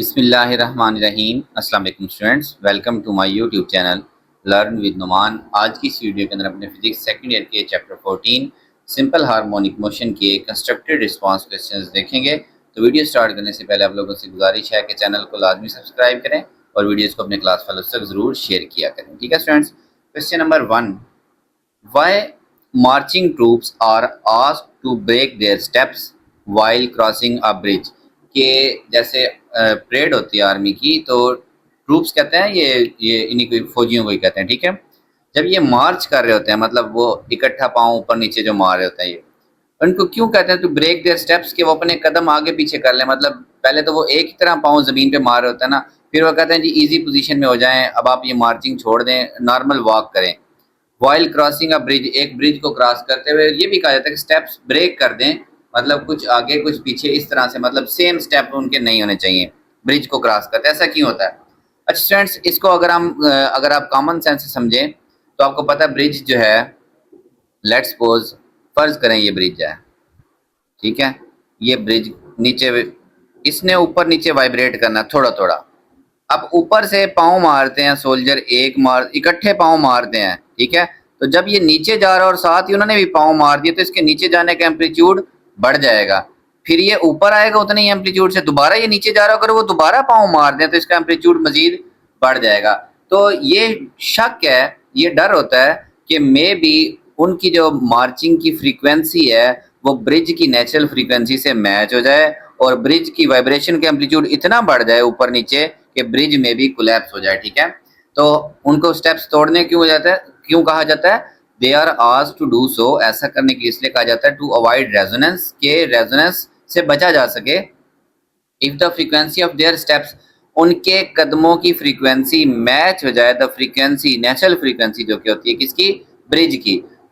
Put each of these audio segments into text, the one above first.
बिस्मिल्लाहिर्रहमानिर्रहीम। अस्सलाम वालेकुम students, welcome to my YouTube channel learn with Numan. आज की इस वीडियो के अंदर अपने फिजिक्स सेकंड ईयर के चैप्टर 14 सिंपल हार्मोनिक मोशन के कंस्ट्रक्टेड रिस्पांस क्वेश्चंस देखेंगे। तो वीडियो स्टार्ट करने से पहले आप लोगों से गुजारिश है कि चैनल को लाजमी सब्सक्राइब करें और वीडियोज़ को अपने क्लास फेलोज तक ज़रूर शेयर किया करें। ठीक है students, question number 1, why marching troops are asked to break their steps while crossing a bridge. के जैसे परेड होती है आर्मी की, तो ट्रूप्स कहते हैं ये इन्हीं को फौजियों को ही कहते हैं। ठीक है, जब ये मार्च कर रहे होते हैं, मतलब वो इकट्ठा पाँव ऊपर नीचे जो मार रहे होते हैं, ये उनको क्यों कहते हैं टू ब्रेक देयर स्टेप्स, कि वो अपने कदम आगे पीछे कर लें। मतलब पहले तो वो एक ही तरह पाँव ज़मीन पे मार रहे होते हैं ना, फिर वो कहते हैं जी इजी पोजीशन में हो जाएं, अब आप ये मार्चिंग छोड़ दें, नॉर्मल वॉक करें। वाइल क्रॉसिंग अ ब्रिज, एक ब्रिज को क्रॉस करते हुए, ये भी कहा जाता है कि स्टेप्स ब्रेक कर दें, मतलब कुछ आगे कुछ पीछे इस तरह से, मतलब सेम स्टेप उनके नहीं होने चाहिए ब्रिज को क्रॉस करते। ऐसा क्यों होता है? अच्छा स्टूडेंट्स, इसको अगर आप कॉमन सेंस से समझें तो आपको पता है ब्रिज जो है, लेट्स सपोज फर्ज करें ये ब्रिज है, ठीक है, ये ब्रिज नीचे, इसने ऊपर नीचे वाइब्रेट करना थोड़ा थोड़ा। अब ऊपर से पाँव मारते हैं सोल्जर, इकट्ठे पाँव मारते हैं, ठीक है। तो जब ये नीचे जा रहा है और साथ ही उन्होंने भी पाँव मार दिए, तो इसके नीचे जाने का एम्पलीट्यूड बढ़ जाएगा। फिर ये ऊपर आएगा उतने ही एम्पलीट्यूड से, दोबारा ये नीचे जा रहा है, अगर वो दोबारा पाँव मार दें तो इसका एम्पलीट्यूड मजीद बढ़ जाएगा। तो ये शक है, ये डर होता है कि मे बी उनकी जो मार्चिंग की फ्रीक्वेंसी है वो ब्रिज की नेचुरल फ्रीक्वेंसी से मैच हो जाए और ब्रिज की वाइब्रेशन का एम्पलीट्यूड इतना बढ़ जाए ऊपर नीचे कि ब्रिज में भी कोलैप्स हो जाए। ठीक है, तो उनको स्टेप्स तोड़ने क्यों हो जाता है, क्यों कहा जाता है? They are asked to do so, ऐसा करने के इसलिए कहा जाता है टू अवॉइड रेजोनेंस, के रेजोनेंस से बचा जा सके। If the frequency of their steps, उनके कदमों की फ्रीक्वेंसी मैच हो जाए, द फ्रीक्वेंसी नेचुरल फ्रीक्वेंसी जो कि होती है किसकी?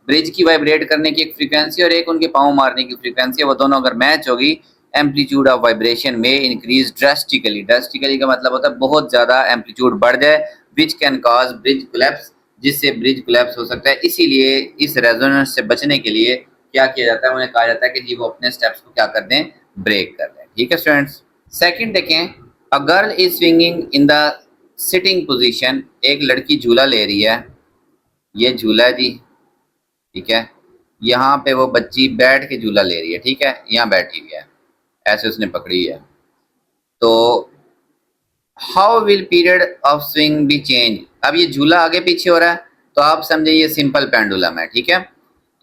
ब्रिज की वाइब्रेट करने की एक फ्रीक्वेंसी और एक उनके पाँव मारने की फ्रीक्वेंसी, वो दोनों अगर मैच होगी, एम्पलीट्यूड ऑफ वाइब्रेशन में इंक्रीज ड्रास्टिकली। ड्रास्टिकली का मतलब होता है बहुत ज़्यादा एम्पलीट्यूड बढ़ जाए, which can cause bridge collapse, जिससे ब्रिज कोलैप्स हो सकता है। इसीलिए इस रेजोनेंस से बचने के लिए क्या किया जाता है, उन्हें कहा जाता है कि जी वो अपने स्टेप्स को क्या कर दें, ब्रेक कर दें। ठीक है स्टूडेंट्स, सेकंड देखें, a girl is swinging in the sitting position, एक लड़की झूला ले रही है, ये झूला है जी, ठीक है। यहाँ पे वो बच्ची बैठ के झूला ले रही है, ठीक है, यहाँ बैठी हुई है, ऐसे उसने पकड़ी है। तो how will period of swing B change, अब ये झूला आगे पीछे हो रहा है, तो आप समझे ये सिंपल पेंडुलम है, ठीक है।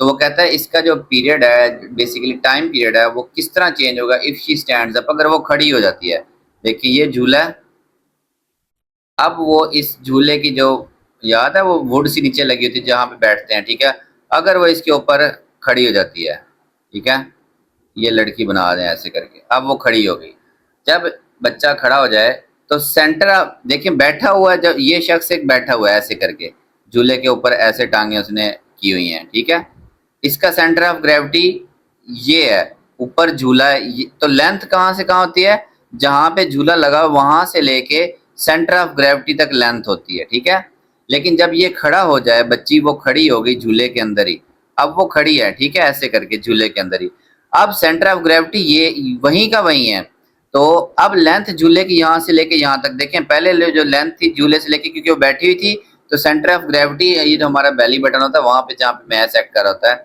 तो वो कहता है इसका जो पीरियड है, बेसिकली टाइम पीरियड है, वो किस तरह चेंज होगा इफ शी स्टैंड्स अप, अगर वो खड़ी हो जाती है। देखिए ये झूला है, अब वो इस झूले की जो, याद है वो वुड सी नीचे लगी होती है जहाँ पे बैठते हैं, ठीक है, अगर वो इसके ऊपर खड़ी हो जाती है, ठीक है, ये लड़की बना दें ऐसे करके, अब वो खड़ी हो गई। जब बच्चा खड़ा हो जाए तो सेंटर, देखिए बैठा हुआ है, जब ये शख्स एक बैठा हुआ है ऐसे करके, झूले के ऊपर ऐसे टांगे उसने की हुई हैं, ठीक है, इसका सेंटर ऑफ ग्रेविटी ये है, ऊपर झूला है, तो लेंथ कहाँ से कहाँ होती है, जहाँ पे झूला लगा वहां से लेके सेंटर ऑफ ग्रेविटी तक लेंथ होती है, ठीक है। लेकिन जब ये खड़ा हो जाए बच्ची, वो खड़ी हो गई झूले के अंदर ही, अब वो खड़ी है, ठीक है, ऐसे करके झूले के अंदर ही, अब सेंटर ऑफ ग्रेविटी ये वहीं का वहीं है। तो अब लेंथ झूले की यहाँ से लेके यहाँ तक, देखें पहले जो लेंथ थी झूले से लेके, क्योंकि वो बैठी हुई थी, तो सेंटर ऑफ ग्रेविटी ये जो हमारा बैली बटन होता है वहां पे जहाँ पे मैस एक्ट कर रहा होता है,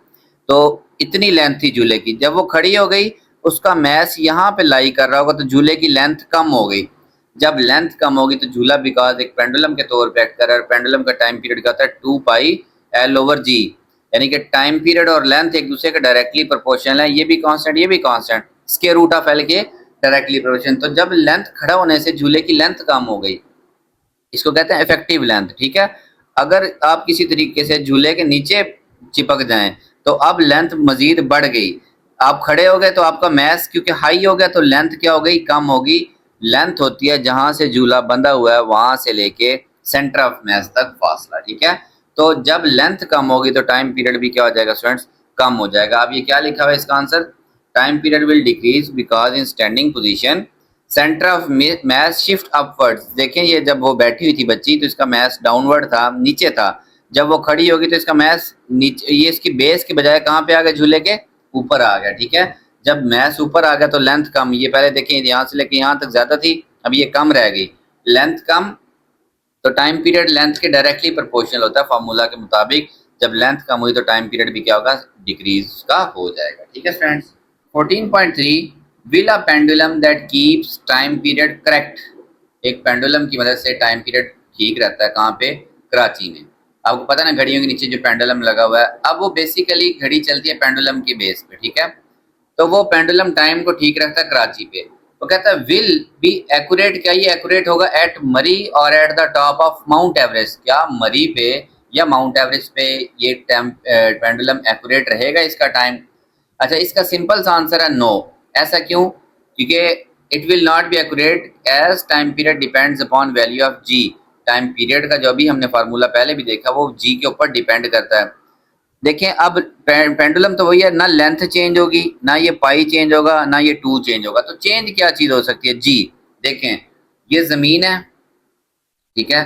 तो इतनी लेंथ थी झूले की। जब वो खड़ी हो गई, उसका मैस यहाँ पे लाई कर रहा होगा, तो झूले की लेंथ कम हो गई। जब लेंथ कम होगी तो झूला बिकॉज एक पेंडुलम के तौर पे एक्ट कर रहा है, पेंडुलम का टाइम पीरियड क्या होता है 2πL/g, यानी कि टाइम पीरियड और लेंथ एक दूसरे के डायरेक्टली प्रोपोर्शनल है, ये भी कांस्टेंट ये भी constant, square root of L के डायरेक्टली प्रोपोर्शनल। तो जब लेंथ खड़ा होने से झूले की लेंथ कम हो गई, इसको कहते हैं इफेक्टिव लेंथ, ठीक है। अगर आप किसी तरीके से झूले के नीचे चिपक जाएं तो अब लेंथ मजीद बढ़ गई, आप खड़े हो गए तो आपका मैस क्योंकि हाई हो गया, तो लेंथ क्या हो गई, कम होगी। लेंथ होती है जहां से झूला बंधा हुआ है वहां से लेके सेंटर ऑफ मैस तक फासला, ठीक है। तो जब लेंथ कम होगी तो टाइम पीरियड भी क्या हो जाएगा स्टूडेंट्स, कम हो जाएगा। अब ये क्या लिखा हुआ है इसका answer, time period will decrease because in standing position centre of mass shift upwards. देखें ये जब वो बैठी हुई थी बच्ची तो इसका मैस डाउनवर्ड था, नीचे था, जब वो खड़ी होगी तो इसका मैस नीचे, ये इसकी बेस के बजाय कहाँ पे आ गया, झूले के ऊपर आ गया, ठीक है। जब मैस ऊपर आ गया तो लेंथ कम, ये पहले देखें यहाँ से लेके यहाँ तक ज्यादा थी, अब ये कम रह गई, लेंथ कम, तो टाइम पीरियड लेंथ के डायरेक्टली प्रोपोर्शनल होता है फार्मूला के मुताबिक। जब लेंथ कम हुई तो टाइम पीरियड भी क्या होगा, डिक्रीज का हो जाएगा। ठीक है students. 14.3 will a pendulum that keeps time period correct. एक पेंडुलम की मदद से टाइम पीरियड ठीक रहता है, कहाँ पे, कराची में। आपको पता है ना, घड़ियों के नीचे जो पेंडुलम लगा हुआ है, अब वो बेसिकली घड़ी चलती है पेंडुलम के बेस पे। ठीक है, तो वो पेंडुलम टाइम को ठीक रखता है कराची पे। वो कहता है विल बी एक्यूरेट, क्या ये एक्यूरेट होगा एट मरी और at the top of mount Everest? क्या मरी पे या माउंट एवरेस्ट पे ये पेंडुलम एक्यूरेट रहेगा इसका टाइम? अच्छा, इसका सिंपल सा आंसर है नो। ऐसा क्यों? क्योंकि it will not be accurate as time period depends upon value of g. Time period का जो भी हमने फार्मूला पहले भी देखा, वो जी के ऊपर डिपेंड करता है। देखें, अब पेंडुलम तो वही है ना, लेंथ चेंज होगी ना, ये पाई चेंज होगा ना, ये टू चेंज होगा, तो चेंज क्या चीज हो सकती है, जी। देखें, ये जमीन है, ठीक है,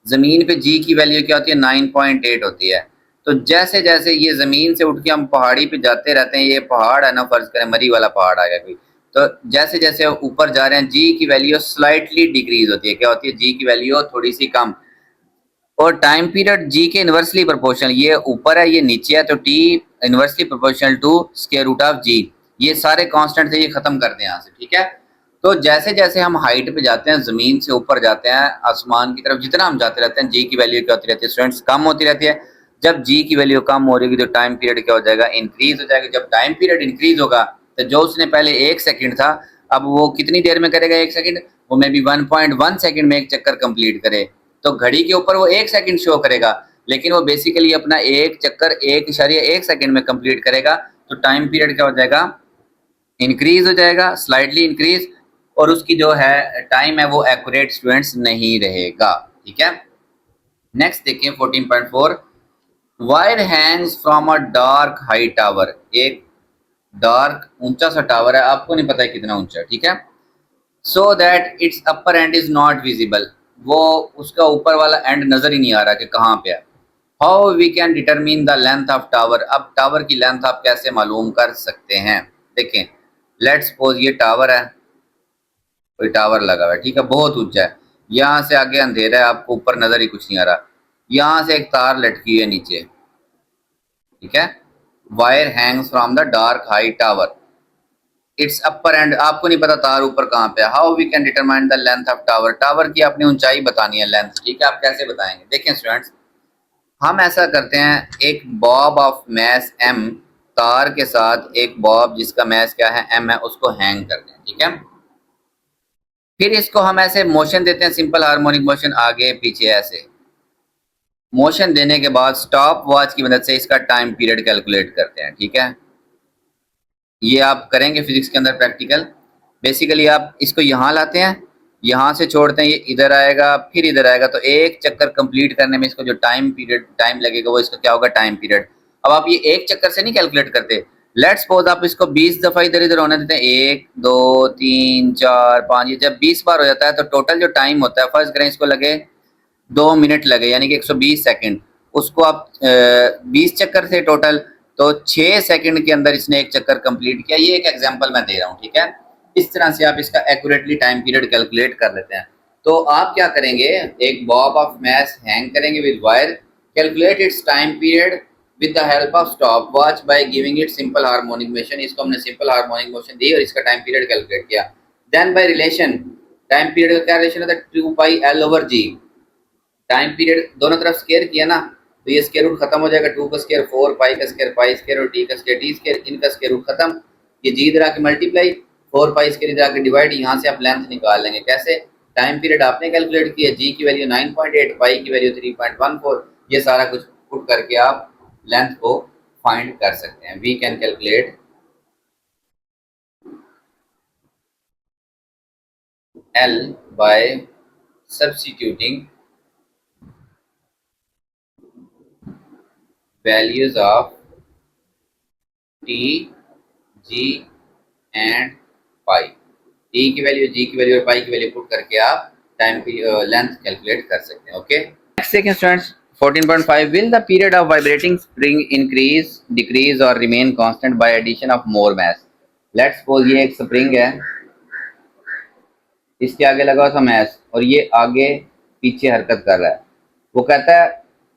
जमीन पे जी की वैल्यू क्या होती है, 9.8 होती है। तो जैसे जैसे ये जमीन से उठ के हम पहाड़ी पे जाते रहते हैं, ये पहाड़ है ना, फर्ज करें मरी वाला पहाड़ आ गया कोई, तो जैसे जैसे ऊपर जा रहे हैं जी की वैल्यू स्लाइटली डिक्रीज होती है। क्या होती है, जी की वैल्यू थोड़ी सी कम। और टाइम पीरियड जी के इनवर्सली प्रोपोर्शनल, ये ऊपर है ये नीचे है, तो T inversely proportional to square root of G. ये सारे कांस्टेंट थे, ये खत्म कर दें यहाँ से। ठीक है, तो जैसे जैसे हम हाइट पे जाते हैं, जमीन से ऊपर जाते हैं आसमान की तरफ, जितना हम जाते रहते हैं जी की वैल्यू क्या होती रहती है स्टूडेंट्स, कम होती रहती है। जब जी की वैल्यू कम हो रही तो टाइम पीरियड क्या हो जाएगा, इंक्रीज हो जाएगा। जब टाइम पीरियड इंक्रीज होगा तो जो उसने पहले 1 सेकंड था, अब वो कितनी देर में करेगा 1 सेकंड, वो मे बी 1.1 सेकंड में एक चक्कर कंप्लीट करे। तो घड़ी के ऊपर वो 1 सेकंड शो करेगा, लेकिन वो बेसिकली अपना एक चक्कर 1.1 सेकंड में कंप्लीट करेगा। तो टाइम पीरियड क्या हो जाएगा, इंक्रीज हो जाएगा, स्लाइडली इंक्रीज, और उसकी जो है टाइम है वो एक्यूरेट स्टूडेंट्स नहीं रहेगा। ठीक है, नेक्स्ट देखिए 14.4 wire hangs from a dark high tower. एक डार्क ऊंचा सा टावर है, आपको नहीं पता है कितना ऊंचा है। ठीक है, so that it's upper and is not visible, वो उसका ऊपर वाला एंड नजर ही नहीं आ रहा कि कहाँ पे है। How we can determine the length of tower, अब टावर की लेंथ आप कैसे मालूम कर सकते हैं? देखें, लेट्स सपोज ये टावर है, कोई टावर लगा हुआ है, ठीक है, बहुत ऊंचा है, यहाँ से आगे अंधेरा है, आपको ऊपर नजर ही कुछ नहीं आ रहा, यहाँ से एक तार लटकी हुई है नीचे। ठीक है, wire hangs from the dark high tower, its upper end, आपको नहीं पता तार ऊपर कहाँ पे है। How we can determine the length of tower, tower की अपनी ऊंचाई बतानी है, लेंथ। ठीक है, आप कैसे बताएंगे? देखें स्टूडेंट्स, हम ऐसा करते हैं, एक बॉब ऑफ मैस एम, तार के साथ एक बॉब जिसका मैस क्या है, एम है, उसको हैंग करते हैं। ठीक है, फिर इसको हम ऐसे मोशन देते हैं, सिंपल हार्मोनिक मोशन, आगे पीछे ऐसे मोशन देने के बाद स्टॉप वॉच की मदद से इसका टाइम पीरियड कैलकुलेट करते हैं। ठीक है, ये आप करेंगे फिजिक्स के अंदर प्रैक्टिकल। बेसिकली आप इसको यहाँ लाते हैं, यहाँ से छोड़ते हैं, ये इधर आएगा फिर इधर आएगा, तो एक चक्कर कंप्लीट करने में इसको जो टाइम पीरियड टाइम लगेगा वो इसका क्या होगा, टाइम पीरियड। अब आप ये एक चक्कर से नहीं कैलकुलेट करते, लेट्स सपोज आप इसको 20 दफा इधर इधर होने देते हैं, 1 2 3 4 5, ये जब 20 बार हो जाता है तो टोटल जो टाइम होता है, फर्स्ट करें इसको लगे 2 मिनट लगे, यानी कि 120 सेकेंड, उसको आप 20 चक्कर थे टोटल, तो 6 सेकंड के अंदर इसने एक चक्कर कंप्लीट किया। ये एक एग्जांपल मैं दे रहा हूँ। ठीक है, इस तरह से आप इसका एक्यूरेटली टाइम पीरियड कैलकुलेट कर लेते हैं। तो आप क्या करेंगे, एक बॉब ऑफ मैस हैंग करेंगे with wire, calculate its time period with the help of stop watch by giving it simple harmonic motion. इसको हमने सिंपल हार्मोनिक मोशन दी और इसका टाइम पीरियड कैलकुलेट किया। Then by relation, time period का क्या relation है, 2πL/g, टाइम पीरियड दोनों तरफ स्केयर किया ना, तो ये स्केयर रूट खत्म हो जाएगा, 2 का स्केयर 4, पाई का स्केयर पाई स्केयर और टी का स्केयर टी स्केयर, इनका स्केयर रूट खत्म, ये जी इधर आके मल्टीप्लाई, 4 पाई स्केयर इधर आके डिवाइड, यहाँ से आप लेंथ निकाल लेंगे। कैसे? टाइम पीरियड आपने कैलकुलेट किया, जी की वैल्यू 9.8, पाई की वैल्यू 3.14, ये सारा कुछ पुट करके आप लेंथ को फाइंड कर सकते हैं। We can calculate L by substituting values of t, g and pi. T की वैल्यू, जी की वैल्यू और पाई की वैल्यू पुट करके आप टाइम की लेंथ कैलकुलेट कर सकते हैं। ओके, नेक्स्ट देखिए students 14.5 will the period of vibrating spring increase decrease और remain constant by addition of more mass. Let's suppose ये एक स्प्रिंग है, इसके आगे लगा हुआ था मैस और ये आगे पीछे हरकत कर रहा है। वो कहता है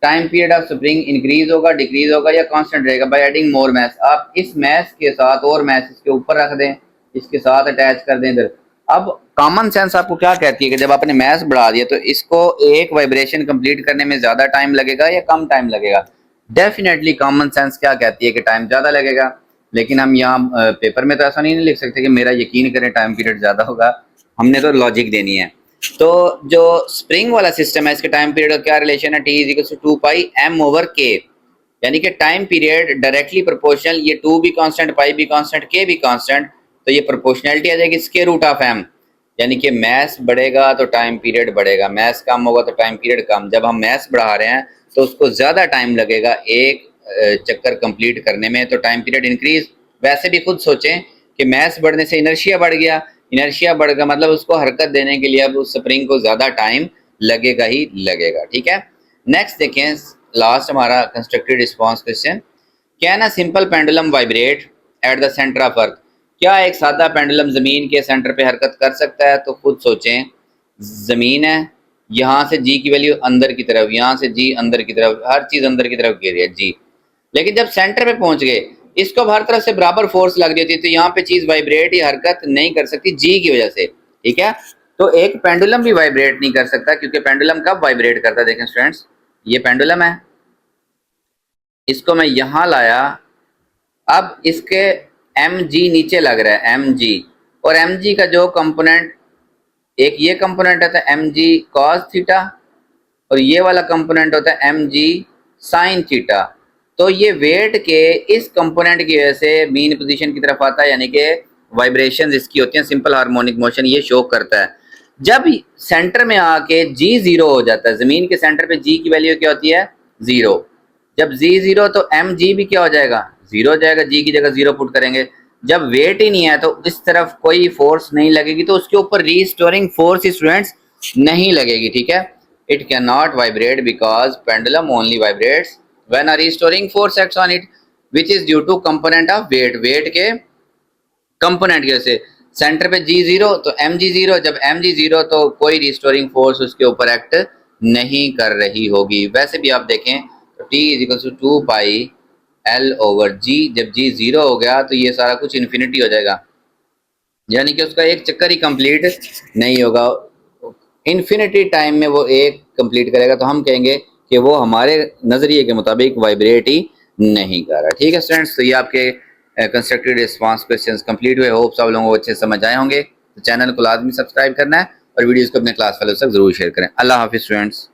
time period of spring increase होगा, डिक्रीज होगा या कांस्टेंट रहेगा बाय एडिंग मोर मैस। आप इस मैस के साथ और मैस इसके ऊपर रख दें, इसके साथ अटैच कर दें इधर। अब कॉमन सेंस आपको क्या कहती है कि जब आपने मैस बढ़ा दिया तो इसको एक वाइब्रेशन कंप्लीट करने में ज्यादा टाइम लगेगा या कम टाइम लगेगा? डेफिनेटली कॉमन सेंस क्या कहती है कि टाइम ज्यादा लगेगा। लेकिन हम यहाँ पेपर में तो ऐसा नहीं लिख सकते कि मेरा यकीन करें टाइम पीरियड ज्यादा होगा, हमने तो लॉजिक देनी है। तो जो स्प्रिंग वाला सिस्टम है इसके टाइम पीरियड का क्या रिलेशन है? T is equal to 2πm/k, यानी कि टाइम पीरियड डायरेक्टली प्रोपोर्शनल, ये 2 भी कांस्टेंट, पाई भी कांस्टेंट, के भी कांस्टेंट, तो ये प्रोपोर्शनलिटी आ जाएगी स्क्वायर रूट ऑफ m, यानी कि मैस बढ़ेगा तो टाइम पीरियड बढ़ेगा, मैस कम होगा तो टाइम पीरियड कम। जब हम मैस बढ़ा रहे हैं तो उसको ज्यादा टाइम लगेगा एक चक्कर कंप्लीट करने में, तो टाइम पीरियड इंक्रीज। वैसे भी खुद सोचें कि मैस बढ़ने से इनर्शिया बढ़ गया, इनर्शिया बढ़ गया मतलब उसको हरकत देने के लिए अब उस स्प्रिंग को ज्यादा टाइम लगेगा ही लगेगा। ठीक है, नेक्स्ट देखें, लास्ट हमारा constructed response question. Can a simple pendulum vibrate at the centre of earth? क्या एक सादा पेंडुलम जमीन के सेंटर पे हरकत कर सकता है? तो खुद सोचें, जमीन है, यहाँ से जी की वैल्यू अंदर की तरफ, यहाँ से जी अंदर की तरफ, हर चीज अंदर की तरफ गिर रही है जी। लेकिन जब सेंटर पे पहुंच गए, इसको हर तरफ से बराबर फोर्स लग रही थी, तो यहाँ पे चीज वाइब्रेट या हरकत नहीं कर सकती जी की वजह से। ठीक है, तो एक पेंडुलम भी वाइब्रेट नहीं कर सकता, क्योंकि पेंडुलम कब वाइब्रेट करता है? देखें स्टूडेंट्स, ये पेंडुलम है, इसको मैं यहां लाया, अब इसके एम जी नीचे लग रहा है, एम जी, और एम जी का जो कंपोनेंट, एक ये कंपोनेंट होता है एम जी कॉस थीटा, और ये वाला कंपोनेंट होता है एम जी साइन थीटा। तो ये वेट के इस कंपोनेंट की वजह से मीन पोजीशन की तरफ आता है, यानी कि वाइब्रेशंस इसकी होती हैं, सिंपल हार्मोनिक मोशन ये शो करता है। जब सेंटर में आके जी जीरो हो जाता है, जमीन के सेंटर पे जी की वैल्यू क्या होती है? जीरो। जब जी जीरो तो एम जी भी क्या हो जाएगा? जीरो हो जाएगा, जी की जगह जीरो पुट करेंगे। जब वेट ही नहीं है तो इस तरफ कोई फोर्स नहीं लगेगी, तो उसके ऊपर रीस्टोरिंग फोर्स स्टूडेंट्स नहीं लगेगी। ठीक है, it can not vibrate because pendulum only vibrates when a restoring force acts on it which is due to component of weight, weight के कंपोनेंट की वजह से। सेंटर पे जी जीरो तो एम जी जीरो, जब एम जी जीरो तो कोई restoring force उसके ऊपर एक्ट नहीं कर रही होगी। वैसे भी आप देखें तो T is equal to 2πl/g, जब जी जीरो हो गया तो ये सारा कुछ इन्फिनिटी हो जाएगा, यानी कि उसका एक चक्कर ही कंप्लीट नहीं होगा, इन्फिनिटी टाइम में वो एक कंप्लीट करेगा, तो हम कहेंगे कि वो हमारे नजरिए के मुताबिक वाइब्रेट ही नहीं कर रहा। ठीक है स्टूडेंट्स, तो ये आपके कंस्ट्रक्टेड रिस्पांस क्वेश्चंस कंप्लीट हुए। होप सब लोगों को अच्छे समझ आए होंगे। तो चैनल को लाजमी सब्सक्राइब करना है और वीडियोस को अपने क्लास फेलोज तक जरूर शेयर करें। अल्लाह हाफिज स्टूडेंट्स।